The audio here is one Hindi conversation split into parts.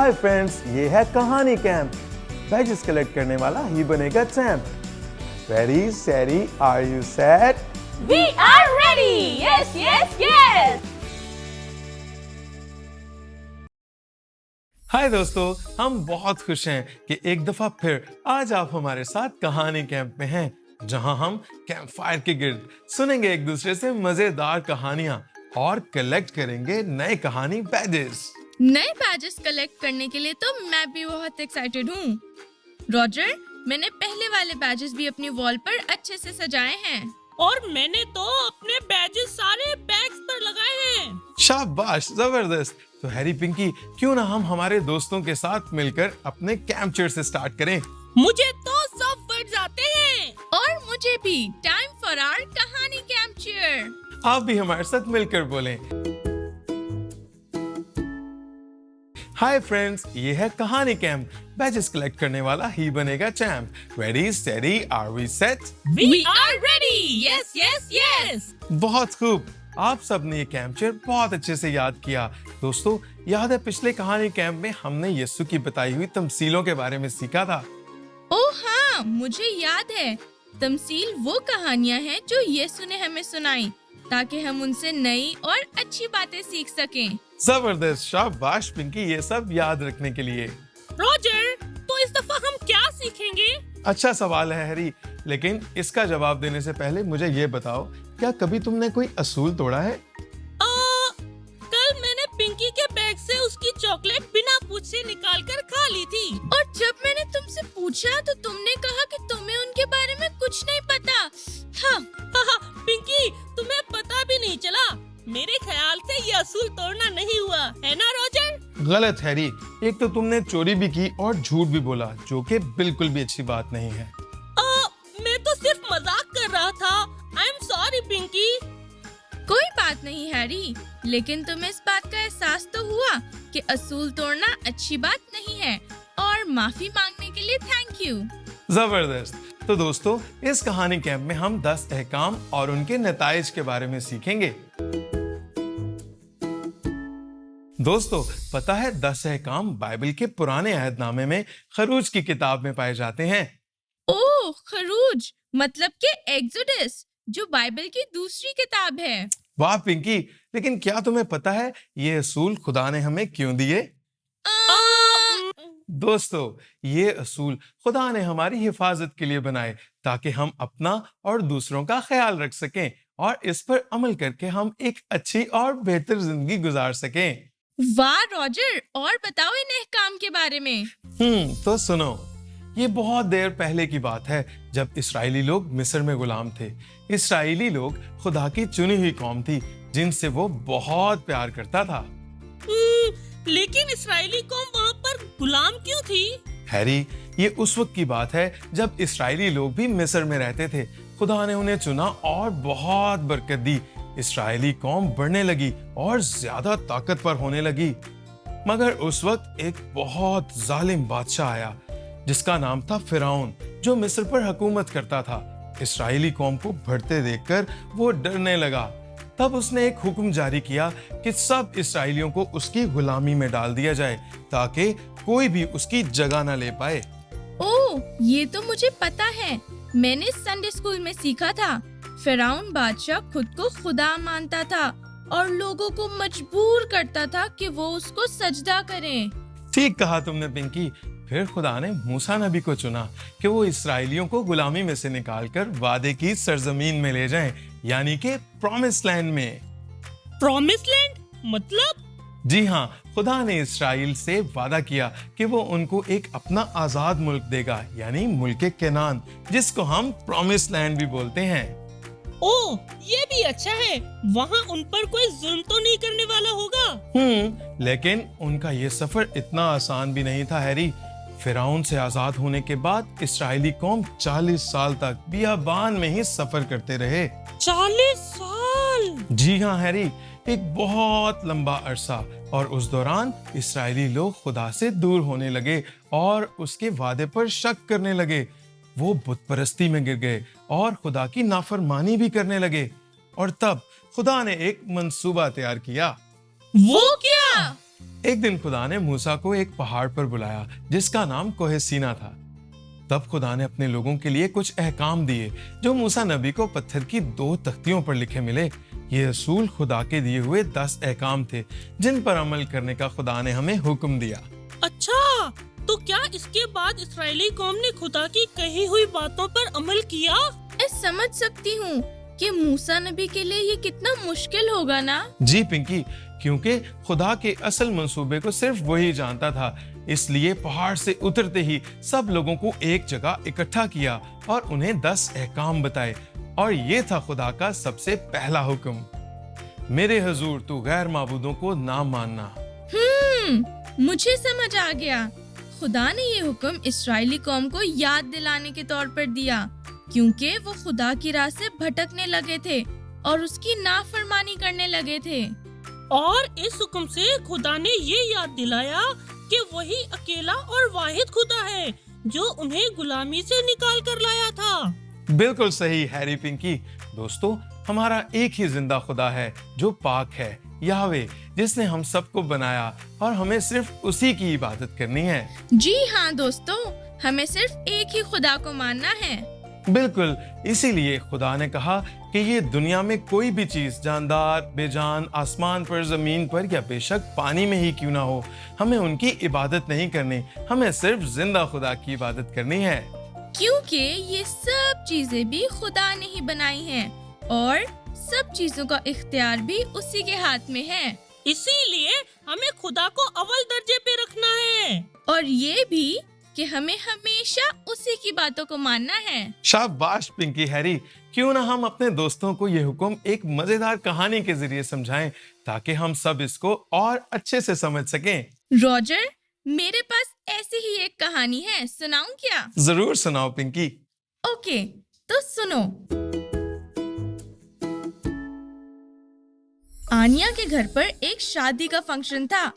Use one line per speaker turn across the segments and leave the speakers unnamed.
हाय फ्रेंड्स, ये है कहानी कैंप। बैजेस कलेक्ट करने वाला ही बनेगा चैंप। रेडी सैरी are you set?
We are ready! Yes, yes, yes!
Hi दोस्तों, हम बहुत खुश हैं कि एक दफा फिर आज आप हमारे साथ कहानी कैंप में हैं, जहां हम कैंप फायर के गिर्द सुनेंगे एक दूसरे से मजेदार कहानियां और कलेक्ट करेंगे नए कहानी बैजेस।
नए बैजेस कलेक्ट करने के लिए तो मैं भी बहुत एक्साइटेड हूँ। रॉजर, मैंने पहले वाले बैजेस भी अपनी वॉल पर अच्छे से सजाए हैं।
और मैंने तो अपने बैजेस सारे बैग्स पर लगाए हैं।
शाबाश, जबरदस्त। तो हैरी पिंकी, क्यों ना हम हमारे दोस्तों के साथ मिलकर अपने कैंप चेयर से स्टार्ट करें।
मुझे तो सब वर्ड्स आते हैं।
और मुझे भी। टाइम फॉर आवर कहानी कैंप चेयर।
आप भी हमारे साथ मिलकर बोलें। हाय फ्रेंड्स, ये है कहानी कैंप। बैजेस कलेक्ट करने वाला ही बनेगा champ. Ready steady are we set?
We are ready! Yes, yes, yes!
बहुत खूब। आप सबने ये कैंप चेयर बहुत अच्छे से याद किया। दोस्तों, याद है पिछले कहानी कैंप में हमने यीशु की बताई हुई तमसीलों के बारे में सीखा था।
ओह हाँ, मुझे याद है। तमसील वो कहानियाँ हैं जो यीशु ने हमें सुनाई, ताकि हम उनसे नई और अच्छी बातें सीख सकें।
जबरदस्त, शाबाश पिंकी, ये सब याद रखने के लिए।
रॉजर, तो इस दफा हम क्या सीखेंगे?
अच्छा सवाल है हैरी, लेकिन इसका जवाब देने से पहले मुझे ये बताओ, क्या कभी तुमने कोई असूल तोड़ा है?
कल मैंने पिंकी के बैग से उसकी चॉकलेट बिना पूछे निकाल कर खा ली थी।
और जब मैंने तुमसे पूछा तो तुमने कहा कि तुम्हें उनके बारे में कुछ नहीं पता। हाँ,
पिंकी, तुम्हें पता भी नहीं चला। मेरे ख्याल से ये असूल तोड़ना नहीं हुआ है ना रॉजर?
गलत हैरी, एक तो तुमने चोरी भी की और झूठ भी बोला, जो कि बिल्कुल भी अच्छी बात नहीं है।
मैं तो सिर्फ मजाक कर रहा था। I am sorry Pinky.
कोई बात नहीं हैरी, लेकिन तुम्हें इस बात का एहसास तो हुआ कि असूल तोड़ना अच्छी बात नहीं है, और माफी मांगने के लिए थैंक यू।
जबरदस्त। तो दोस्तों, इस कहानी कैंप में हम 10 अहकाम और उनके नताइज के बारे में सीखेंगे। दोस्तों, पता है 10 अहकाम बाइबल के पुराने अहदनामे में खरूज की किताब में पाए जाते हैं।
ओह, खरूज मतलब के एक्सोडस, जो बाइबल की दूसरी किताब है।
वाह पिंकी, लेकिन क्या तुम्हें पता है ये असूल खुदा ने हमें क्यों दिए? दोस्तों, ये असूल खुदा ने हमारी हिफाजत के लिए बनाए, ताकि हम अपना और दूसरों का ख्याल रख सकें और इस पर अमल करके हम एक अच्छी और बेहतर जिंदगी गुजार सकें।
वाह रॉजर, और बताओ इन अहकाम के बारे में।
तो सुनो, ये बहुत देर पहले की बात है, जब इस्राएली लोग मिस्र में गुलाम थे। इस्राएली लोग खुदा की चुनी हुई कौम थी, जिनसे वो बहुत प्यार करता था।
लेकिन इस्राएली कौम वहाँ पर गुलाम क्यों थी?
हैरी, ये उस वक्त की बात है जब इस्राएली लोग भी मिस्र में रहते थे। खुदा ने उन्हें चुना और बहुत बरकत दी। इस्राएली कौम बढ़ने लगी और ज्यादा ताकतवर होने लगी। मगर उस वक्त एक बहुत जालिम बादशाह आया, जिसका नाम था फिरौन, जो मिस्र पर हुकूमत करता था। इस्राएली कौम को बढ़ते देखकर वो डरने लगा। तब उसने एक हुक्म जारी किया कि सब इस्राएलियों को उसकी गुलामी में डाल दिया जाए, ताकि कोई भी उसकी जगह न ले पाए।
ओह, ये तो मुझे पता है, मैंने संडे स्कूल में सीखा था। फिरौन बादशाह खुद को खुदा मानता था और लोगों को मजबूर करता था कि वो उसको सजदा करें।
ठीक कहा तुमने पिंकी। फिर खुदा ने मूसा नबी को चुना कि वो इस्राएलियों को गुलामी में से निकालकर वादे की सरजमीन में ले जाएं, यानी कि प्रॉमिस लैंड में।
प्रॉमिस लैंड मतलब?
जी हाँ, खुदा ने इस्राएल से वादा किया कि वो उनको एक अपना आजाद मुल्क देगा, यानी मुल्क केनान, जिसको हम प्रॉमिस लैंड भी बोलते हैं।
ओह, ये भी अच्छा है। वहाँ उन पर कोई जुल्म तो नहीं करने वाला होगा।
लेकिन उनका ये सफर इतना आसान भी नहीं था हैरी। फिरौन से आजाद होने के बाद इस्राएली कौम 40 साल तक बियाबान में ही सफर करते रहे।
40 साल?
जी हाँ हैरी, एक बहुत लंबा अरसा। और उस दौरान इस्राएली लोग खुदा से दूर होने लगे और उसके वादे पर शक करने लगे। वो बुत परस्ती में गिर गए और खुदा की नाफरमानी भी करने लगे। और तब खुदा ने एक मंसूबा तैयार किया।
वो क्या?
एक दिन खुदा ने मूसा को एक पहाड़ पर बुलाया जिसका नाम कोहे सीना था। तब खुदा ने अपने लोगों के लिए कुछ अहकाम दिए जो मूसा नबी को पत्थर की 2 तख्तियों पर लिखे मिले। ये असूल खुदा के दिए हुए 10 अहकाम थे जिन पर अमल करने का खुदा ने हमें हुक्म दिया।
अच्छा, तो क्या इसके बाद इस्राएली कौम ने खुदा की कही हुई बातों पर अमल किया?
मैं समझ सकती हूँ कि मूसा नबी के लिए ये कितना मुश्किल होगा ना।
जी पिंकी, क्योंकि खुदा के असल मंसूबे को सिर्फ वही जानता था, इसलिए पहाड़ से उतरते ही सब लोगों को एक जगह इकट्ठा किया और उन्हें 10 अहकाम बताए। और ये था खुदा का सबसे पहला हुक्म, मेरे हुजूर तू गैर माबूदों को ना मानना।
मुझे समझ आ गया। खुदा ने ये हुक्म इस्राएली कौम को याद दिलाने के तौर पर दिया, क्योंकि वो खुदा की राह से भटकने लगे थे और उसकी नाफरमानी करने लगे थे।
और इस हुक्म से खुदा ने ये याद दिलाया कि वही अकेला और वाहिद खुदा है जो उन्हें गुलामी से निकाल कर लाया था।
बिल्कुल सही हैरी पिंकी। दोस्तों, हमारा एक ही जिंदा खुदा है जो पाक है, याहवे, जिसने हम सबको बनाया और हमें सिर्फ उसी की इबादत करनी है।
जी हाँ दोस्तों, हमें सिर्फ एक ही खुदा को मानना है।
बिल्कुल, इसीलिए खुदा ने कहा कि ये दुनिया में कोई भी चीज, जानदार, बेजान, आसमान पर, जमीन पर या बेशक पानी में ही क्यों ना हो, हमें उनकी इबादत नहीं करनी, हमें सिर्फ जिंदा खुदा की इबादत करनी है।
क्योंकि ये सब चीजें भी खुदा ने ही बनाई हैं और सब चीजों का इख्तियार भी उसी के हाथ में है।
इसीलिए हमें खुदा को अव्वल दर्जे पे रखना है
और ये भी कि हमें हमेशा उसी की बातों को मानना है।
शाबाश पिंकी हैरी, क्यों ना हम अपने दोस्तों को ये हुक्म एक मजेदार कहानी के जरिए समझाएं ताकि हम सब इसको और अच्छे से समझ सकें।
रॉजर, मेरे पास ऐसी ही एक कहानी है, सुनाऊं क्या?
जरूर सुनाओ पिंकी।
ओके, तो सुनो। आनिया के घर पर एक शादी का फंक्शन था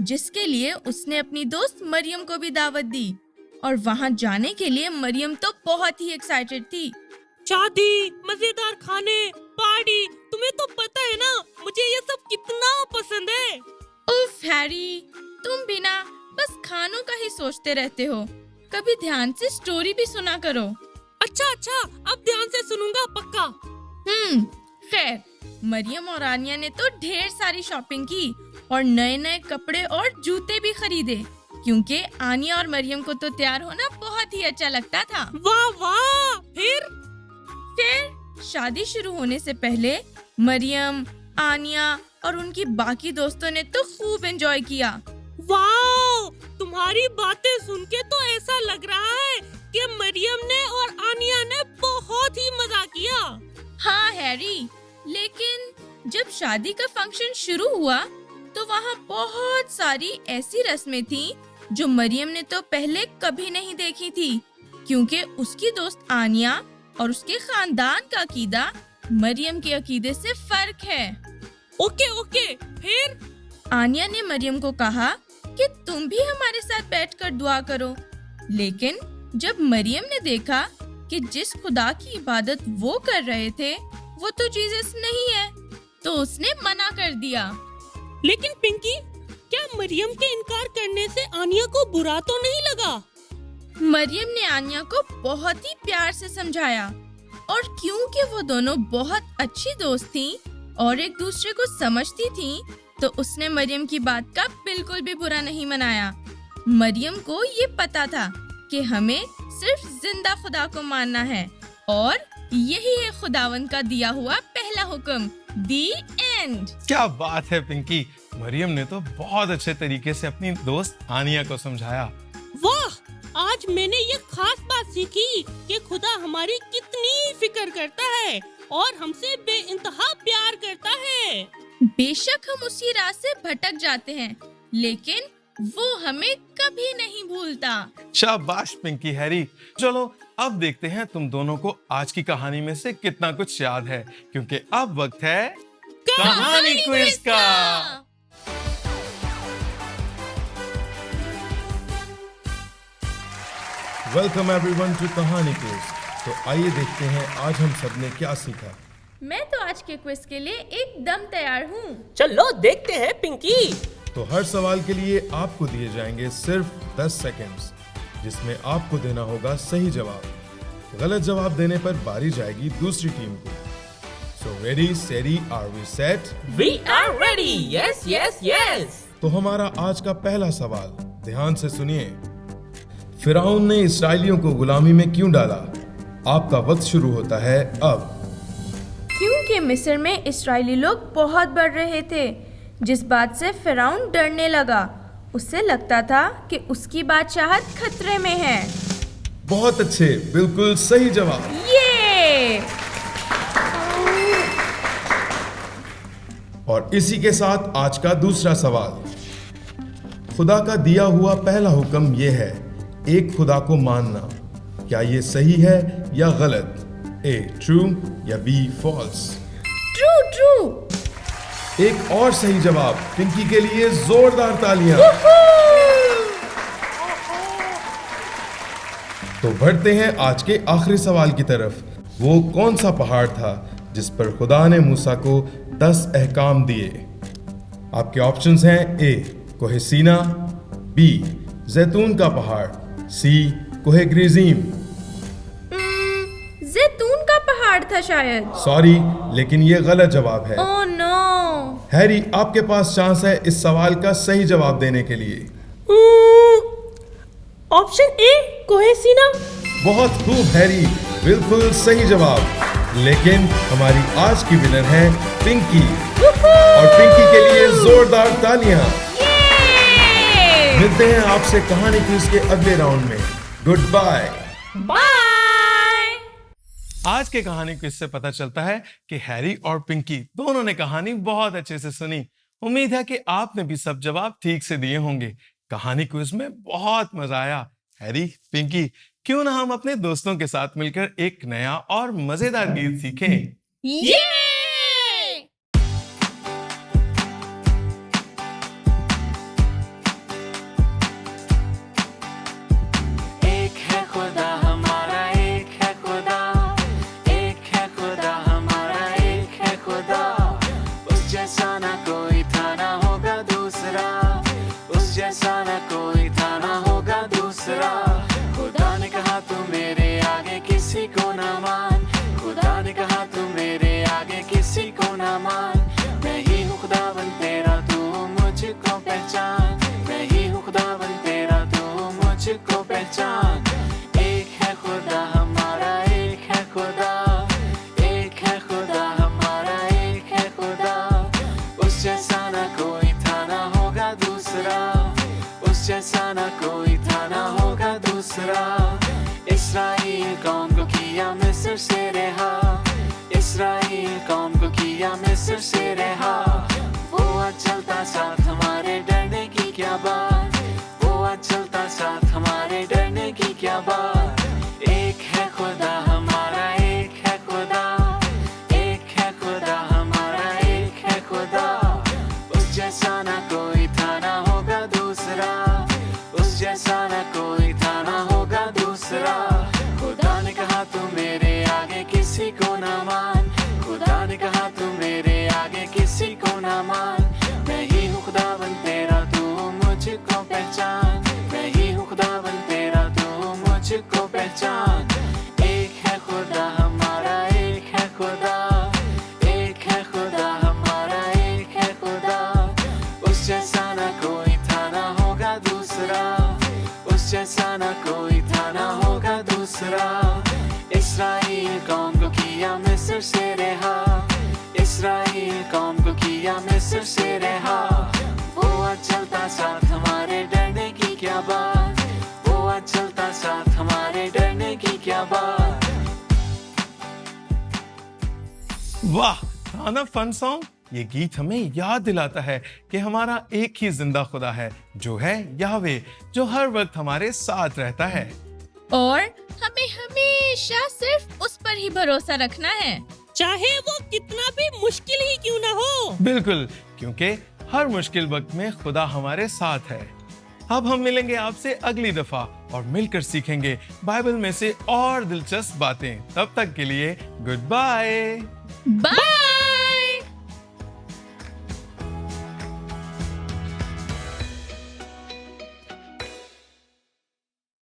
जिसके लिए उसने अपनी दोस्त मरियम को भी दावत दी और वहाँ जाने के लिए मरियम तो बहुत ही एक्साइटेड थी।
शादी, मजेदार खाने, पार्टी, तुम्हें तो पता है ना मुझे ये सब कितना पसंद है।
उफ हैरी, तुम भी ना बस खानों का ही सोचते रहते हो, कभी ध्यान से स्टोरी भी सुना करो।
अच्छा, अब ध्यान से सुनूंगा पक्का।
खैर, मरियम और आनिया ने तो ढेर सारी शॉपिंग की और नए नए कपड़े और जूते भी खरीदे, क्योंकि आनिया और मरियम को तो तैयार होना बहुत ही अच्छा लगता था।
वाह वाह। फिर
शादी शुरू होने से पहले मरियम, आनिया और उनकी बाकी दोस्तों ने तो खूब एंजॉय किया।
वाह, तुम्हारी बातें सुन के तो ऐसा लग रहा है कि मरियम ने और आनिया ने बहुत ही मजा किया।
हाँ हैरी, लेकिन जब शादी का फंक्शन शुरू हुआ तो वहाँ बहुत सारी ऐसी रस्में थीं जो मरियम ने तो पहले कभी नहीं देखी थी, क्योंकि उसकी दोस्त आनिया और उसके खानदान का अकीदा मरियम के अकीदे से फर्क है।
ओके, फिर
आनिया ने मरियम को कहा कि तुम भी हमारे साथ बैठकर दुआ करो, लेकिन जब मरियम ने देखा कि जिस खुदा की इबादत वो कर रहे थे वो तो जीसस नहीं है, तो उसने मना कर दिया।
लेकिन पिंकी, क्या मरियम के इनकार करने से आनिया को बुरा तो नहीं लगा?
मरियम ने आनिया को बहुत ही प्यार से समझाया और क्योंकि वो दोनों बहुत अच्छी दोस्त थीं और एक दूसरे को समझती थीं, तो उसने मरियम की बात का बिल्कुल भी बुरा नहीं मनाया। मरियम को ये पता था कि हमें सिर्फ जिंदा खुदा को मानना है और यही है खुदावंद का दिया हुआ पहला हुक्म, दी एंड।
क्या बात है पिंकी, मरियम ने तो बहुत अच्छे तरीके से अपनी दोस्त आनिया को समझाया।
वाह, आज मैंने ये खास बात सीखी कि खुदा हमारी कितनी फिक्र करता है और हमसे बेइंतहा प्यार करता है।
बेशक हम उसी राह से भटक जाते हैं, लेकिन वो हमें कभी नहीं भूलता।
शाबाश पिंकी हैरी। चलो अब देखते हैं तुम दोनों को आज की कहानी में से कितना कुछ याद है, क्योंकि अब वक्त है कहानी क्विज का। वेलकम एवरीवन टू कहानी क्विज। तो आइए देखते हैं आज हम सब ने क्या सीखा।
मैं तो आज के क्विज के लिए एकदम तैयार हूँ।
चलो देखते हैं पिंकी।
तो हर सवाल के लिए आपको दिए जाएंगे सिर्फ 10 सेकंड्स, जिसमें आपको देना होगा सही जवाब। गलत जवाब देने पर बारी जाएगी दूसरी टीम को। So ready, steady, are we set?
We are ready. Yes, yes, yes.
तो हमारा आज का पहला सवाल ध्यान से सुनिए। फिरौन ने इस्राएलियों को गुलामी में क्यों डाला? आपका वक्त शुरू होता है अब।
क्योंकि मिस्र में इस्राएली लोग बहुत बढ़ रहे थे, जिस बात से फिरौन डरने लगा। उसे लगता था कि उसकी बादशाहत खतरे में है।
बहुत अच्छे, बिल्कुल सही जवाब।
ये
और इसी के साथ आज का दूसरा सवाल। खुदा का दिया हुआ पहला हुक्म यह है, एक खुदा को मानना। क्या ये सही है या गलत? ए ट्रू या बी फॉल्स?
True true.
एक और सही जवाब। पिंकी के लिए जोरदार तालियां। तो बढ़ते हैं आज के आखिरी सवाल की तरफ। वो कौन सा पहाड़ था जिस पर खुदा ने मूसा को 10 अहकाम दिए? आपके ऑप्शंस हैं ए कोहे सीना, बी जैतून का पहाड़, सी कोहे ग्रिजीम।
जैतून का पहाड़ था शायद।
सॉरी, लेकिन ये गलत जवाब है।
Oh no.
हैरी, आपके पास चांस है इस सवाल का सही जवाब देने के लिए।
ऑप्शन ए कोहे सीना।
बहुत खूब हैरी, बिल्कुल सही जवाब। लेकिन हमारी आज की विनर है पिंकी, और पिंकी के लिए जोरदार तालियां। मिलते हैं आपसे कहानी क्विज के अगले राउंड में। Goodbye.
बाय।
आज के कहानी क्विज से पता चलता है कि हैरी और पिंकी दोनों ने कहानी बहुत अच्छे से सुनी। उम्मीद है कि आपने भी सब जवाब ठीक से दिए होंगे। कहानी क्विज में बहुत मजा आया। हैरी, पिंकी, क्यों ना हम अपने दोस्तों के साथ मिलकर एक नया और मजेदार गीत सीखें?
ये
एक है खुदा हमारा, एक है खुदा, एक है खुदा हमारा, एक है खुदा। उस जैसा ना कोई था ना होगा दूसरा, उस जैसा ना कोई था ना होगा दूसरा। खुदा ने कहा तू मेरे आगे किसी को ना मान, खुदा ने कहा तू मेरे आगे किसी को ना मान। मैं ही हूँ खुदावन तेरा, तू मुझको पहचान। मैं ही हूँ खुदावन तेरा, तू मुझको पहचान। एक है खुदा हमारा, एक है खुदा, एक है खुदा हमारा, एक है खुदा। उस जैसा ना कोई था ना होगा दूसरा, उस जैसा ना कोई था ना होगा दूसरा। इस्राएल कौम को किया मिस्र से रहा, इस्राएल कौम को किया मिस्र से रहा। वो आज चलता साथ हमारे, डरने की क्या बात, वो आज चलता साथ हमारे, डरने की क्या बात। एक है खुदा हमारा, एक है खुदा, एक है खुदा हमारा, एक है खुदा। उस जैसा ना कोई था ना होगा दूसरा, उस जैसा ना कोई था ना होगा दूसरा। खुदा ने कहा तू मेरे आगे किसी को ना मान, खुदा ने कहा तू मेरे आगे किसी को ना मान। मैं ही हूँ खुदावन तेरा, तू मुझको पहचान। मैं ही हूँ खुदावन तेरा, तू मुझको पहचान। एक है खुदा हमारा, एक है खुदा, एक है खुदा हमारा, एक है खुदा। उस जैसा ना कोई था ना होगा दूसरा, उस जैसा ना कोई था ना होगा दूसरा। इस्राएल कौम को किया मिस्र से रहा, इस्राएल कौम को किया मिस्र से रहा। वो आज चलता साथ हमारे, डरने की क्या बात, वो आज चलता साथ हमारे, डरने की क्या बात।
वाह, था ना फन सॉन्ग। ये गीत हमें याद दिलाता है कि हमारा एक ही जिंदा खुदा है, जो है याहवे, जो हर वक्त हमारे साथ रहता है।
और हमें हमेशा सिर्फ उस पर ही भरोसा रखना है,
चाहे वो कितना भी मुश्किल ही क्यों ना हो।
बिल्कुल, क्योंकि हर मुश्किल वक्त में खुदा हमारे साथ है। अब हम मिलेंगे आपसे अगली दफा और मिलकर सीखेंगे बाइबल में से और दिलचस्प बातें। तब तक के लिए गुड बाय।
बाय।